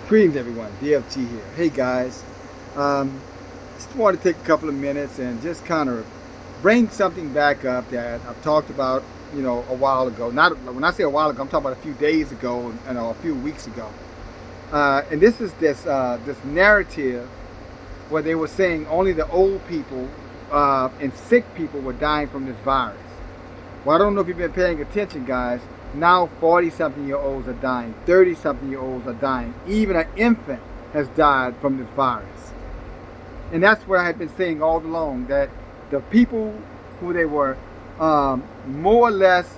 Greetings, everyone. DFG here. Hey, guys. Um, just want to take a couple of minutes and just kind of bring something back up that I've talked about, a while ago. Not when I say a while ago, I'm talking about a few days ago and a few weeks ago. And this is this narrative where they were saying only the old people and sick people were dying from this virus. Well, I don't know if you've been paying attention, guys. Now 40-something-year-olds are dying, 30-something-year-olds are dying. Even an infant has died from this virus. And that's what I had been saying all along, that the people who they were more or less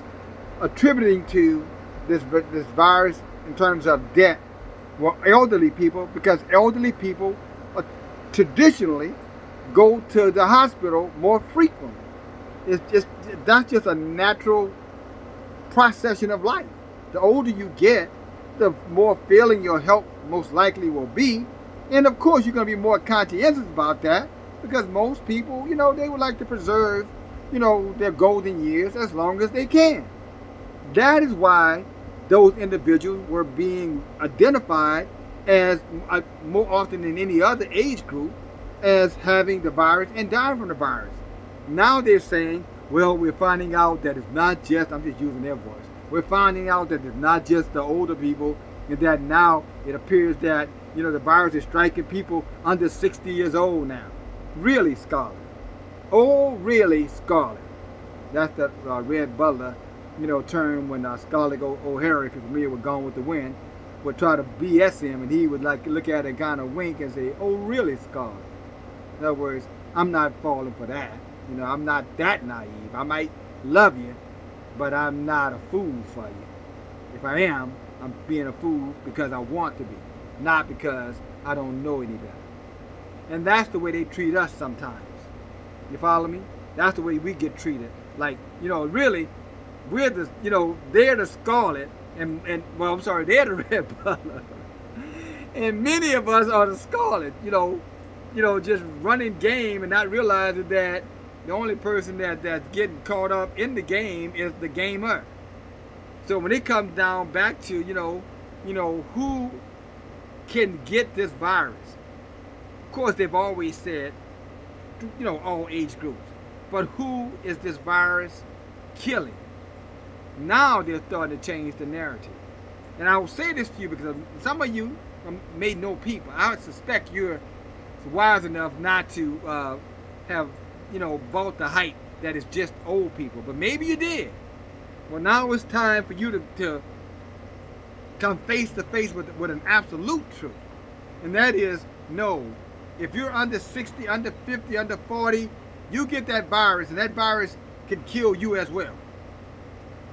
attributing to this virus in terms of death were elderly people, because elderly people traditionally go to the hospital more frequently. That's just a natural procession of life. The older you get, the more failing your health most likely will be. And of course, you're going to be more conscientious about that, because most people, they would like to preserve, their golden years as long as they can. That is why those individuals were being identified as, more often than any other age group, as having the virus and dying from the virus. Now they're saying, well, we're finding out that it's not just, I'm just using their voice, we're finding out that it's not just the older people, and that now it appears that, the virus is striking people under 60 years old now. Really, Scarlet? Oh, really, Scarlet? That's the Red Butler, term when Scarlett O'Hara, if you're familiar with Gone with the Wind, would try to BS him, and he would like look at it and kind of wink and say, oh, really, Scarlet? In other words, I'm not falling for that. I'm not that naive. I might love you, but I'm not a fool for you. If I am, I'm being a fool because I want to be, not because I don't know any better. And that's the way they treat us sometimes. You follow me? That's the way we get treated. Like, really, we're the, they're the Scarlet, and well, I'm sorry, they're the Red Butler. And many of us are the Scarlet, just running game and not realizing that the only person that's getting caught up in the game is the gamer. So when it comes down back to, who can get this virus, of course they've always said, all age groups. But who is this virus killing? Now they're starting to change the narrative. And I will say this to you because some of you may know people. I would suspect you're wise enough not to have bought the hype that is just old people, but maybe you did. Well, now it's time for you to come face to face with an absolute truth, and that is, no, if you're under 60, under 50, under 40, you get that virus, and that virus can kill you as well.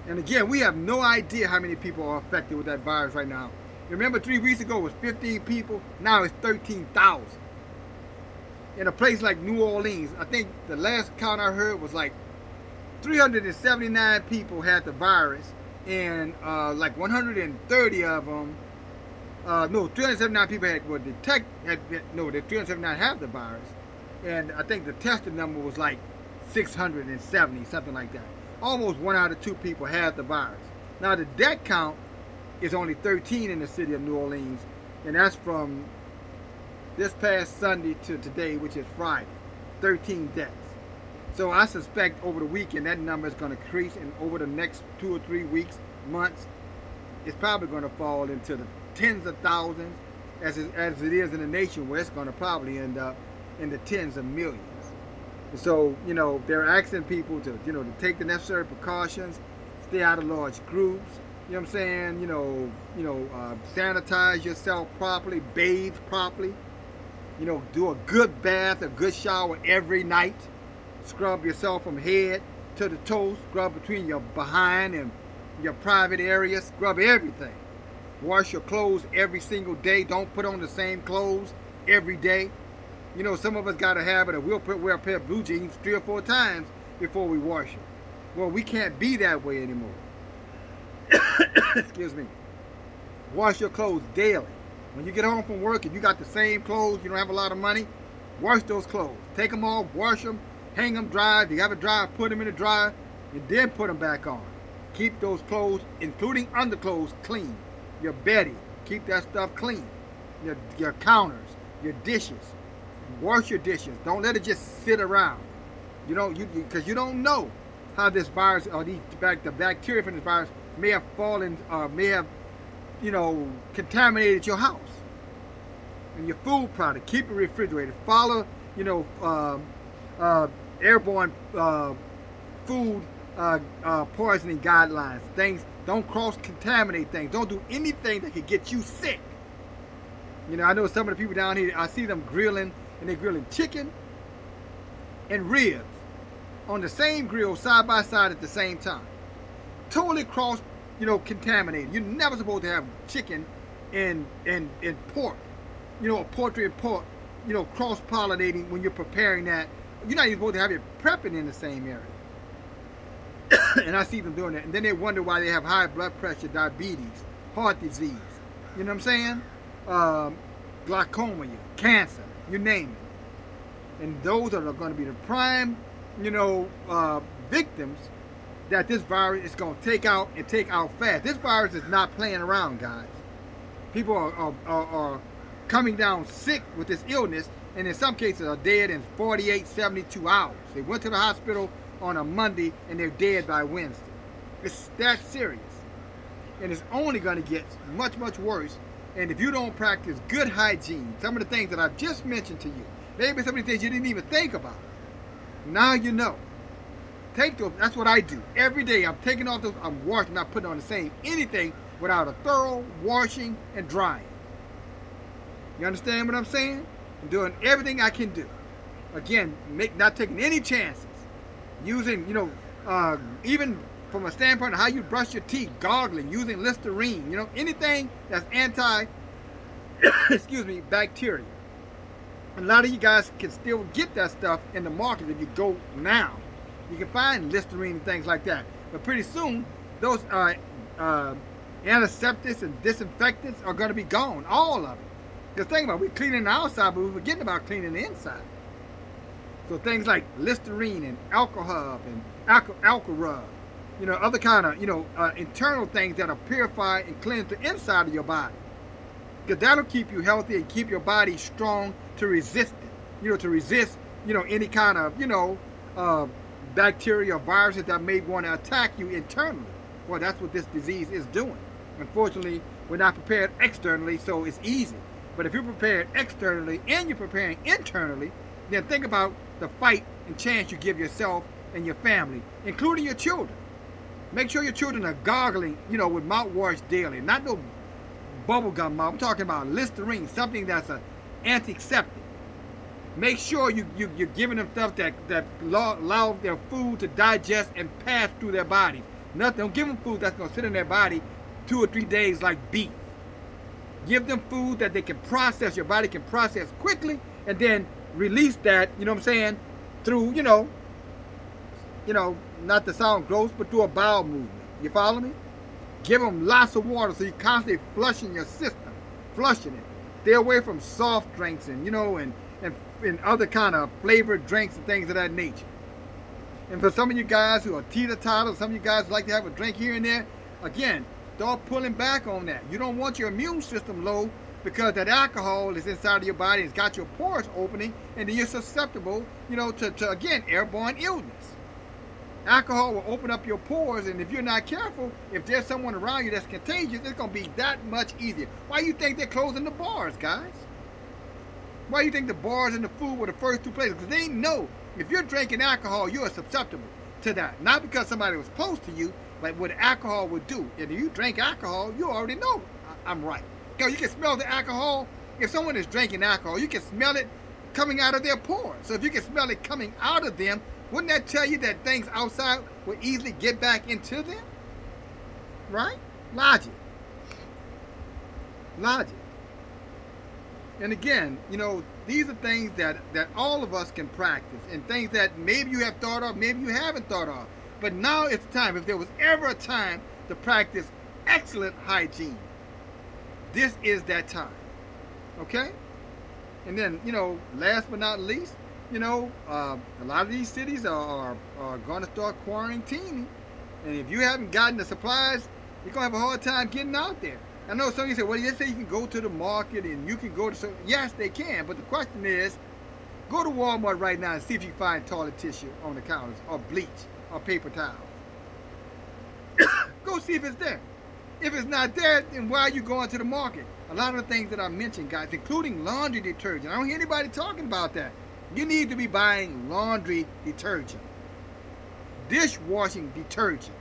And again, we have no idea how many people are affected with that virus right now. Remember, 3 weeks ago it was 15 people, now it's 13,000. In a place like New Orleans, I think the last count I heard was like 379 people had the virus, and like 130 of them, 379 people were detected. The 379 have the virus, and I think the tested number was like 670, something like that. Almost 1 out of 2 people had the virus. Now the death count is only 13 in the city of New Orleans, and that's from this past Sunday to today, which is Friday. 13 deaths. So I suspect over the weekend that number is going to increase, and over the next 2 or 3 weeks, months, it's probably going to fall into the tens of thousands, as it is in the nation, where it's going to probably end up in the tens of millions. So, they're asking people to, to take the necessary precautions, stay out of large groups, what I'm saying, sanitize yourself properly, bathe properly, do a good bath, a good shower every night, scrub yourself from head to the toes, scrub between your behind and your private areas, scrub everything. Wash your clothes every single day. Don't put on the same clothes every day. Some of us got a habit of we'll wear a pair of blue jeans 3 or 4 times before we wash them. Well, we can't be that way anymore. Excuse me. Wash your clothes daily. When you get home from work and you got the same clothes, you don't have a lot of money, wash those clothes. Take them off, wash them, hang them dry. If you have a dryer, put them in the dryer, and then put them back on. Keep those clothes, including underclothes, clean. Your bedding, keep that stuff clean. your counters, your dishes. Wash your dishes. Don't let it just sit around. Because you don't know how this virus or the bacteria from this virus may have fallen, may have, contaminated your house and your food product. Keep it refrigerated. Follow, airborne food poisoning guidelines. Things, don't cross-contaminate things. Don't do anything that could get you sick. I know some of the people down here, I see them grilling, and they're grilling chicken and ribs on the same grill side by side at the same time. Totally contaminated. You're never supposed to have chicken and pork, poultry and pork, cross-pollinating when you're preparing that. You're not even supposed to have it prepping in the same area. And I see them doing that. And then they wonder why they have high blood pressure, diabetes, heart disease. You know what I'm saying? Glaucoma, cancer, you name it. And those are going to be the prime, victims that this virus is going to take out and take out fast. This virus is not playing around, guys. People are coming down sick with this illness, and in some cases are dead in 48, 72 hours. They went to the hospital on a Monday, and they're dead by Wednesday. It's that serious. And it's only going to get much, much worse. And if you don't practice good hygiene, some of the things that I've just mentioned to you, maybe some of the things you didn't even think about, now you know. Take those. That's what I do. Every day I'm taking off those, I'm washing, not putting on the same anything without a thorough washing and drying. You understand what I'm saying? I'm doing everything I can do. Again, not taking any chances. Using, even from a standpoint of how you brush your teeth, gargling, using Listerine, anything that's bacteria. And a lot of you guys can still get that stuff in the market if you go now. You can find Listerine and things like that. But pretty soon, those antiseptics and disinfectants are going to be gone, all of it. Because think about it, we're cleaning the outside, but we're forgetting about cleaning the inside. So things like Listerine and alcohol and alcohol rub, other kind of, internal things that'll purify and cleanse the inside of your body. Because that'll keep you healthy and keep your body strong to resist it. To resist, any kind of, bacteria or viruses that may want to attack you internally. Well, that's what this disease is doing. Unfortunately, we're not prepared externally, so it's easy. But if you're prepared externally and you're preparing internally, then think about the fight and chance you give yourself and your family, including your children. Make sure your children are gargling, with mouthwash daily. Not no bubblegum mouth. I'm talking about Listerine, something that's an antiseptic. Make sure you're giving them stuff that allow their food to digest and pass through their bodies. Don't give them food that's going to sit in their body 2 or 3 days like beef. Give them food that they can process, your body can process quickly, and then release that, through, not to sound gross, but through a bowel movement. You follow me? Give them lots of water so you're constantly flushing your system, flushing it. Stay away from soft drinks and, and other kind of flavored drinks and things of that nature. And for some of you guys who are teeter-totters, some of you guys who like to have a drink here and there, again, start pulling back on that. You don't want your immune system low because that alcohol is inside of your body, it's got your pores opening, and then you're susceptible, to again, airborne illness. Alcohol will open up your pores, and if you're not careful, if there's someone around you that's contagious, it's going to be that much easier. Why do you think they're closing the bars, guys? Why do you think the bars and the food were the first two places? Because they know if you're drinking alcohol, you're susceptible to that. Not because somebody was close to you, but what alcohol would do. And if you drink alcohol, you already know I'm right. Because you can smell the alcohol. If someone is drinking alcohol, you can smell it coming out of their pores. So if you can smell it coming out of them, wouldn't that tell you that things outside would easily get back into them? Right? Logic. And again, these are things that all of us can practice, and things that maybe you have thought of, maybe you haven't thought of. But now it's time. If there was ever a time to practice excellent hygiene, this is that time. Okay? And then, last but not least, a lot of these cities are going to start quarantining. And if you haven't gotten the supplies, you're going to have a hard time getting out there. I know some of you say, well, they say you can go to the market and you can go to some. Yes, they can. But the question is, go to Walmart right now and see if you find toilet tissue on the counters or bleach or paper towels. Go see if it's there. If it's not there, then why are you going to the market? A lot of the things that I mentioned, guys, including laundry detergent. I don't hear anybody talking about that. You need to be buying laundry detergent, dishwashing detergent.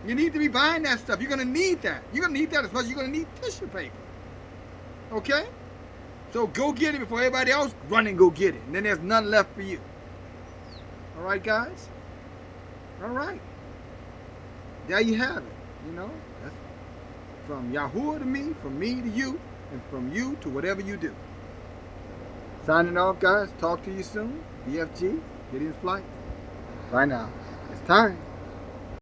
You need to be buying that stuff. You're going to need that. You're going to need that as much as you're going to need tissue paper. Okay? So go get it before everybody else run and go get it. And then there's none left for you. All right, guys? All right. There you have it. You know, that's from Yahuwah to me, from me to you, and from you to whatever you do. Signing off, guys. Talk to you soon. DFG, get in flight. Right now. It's time.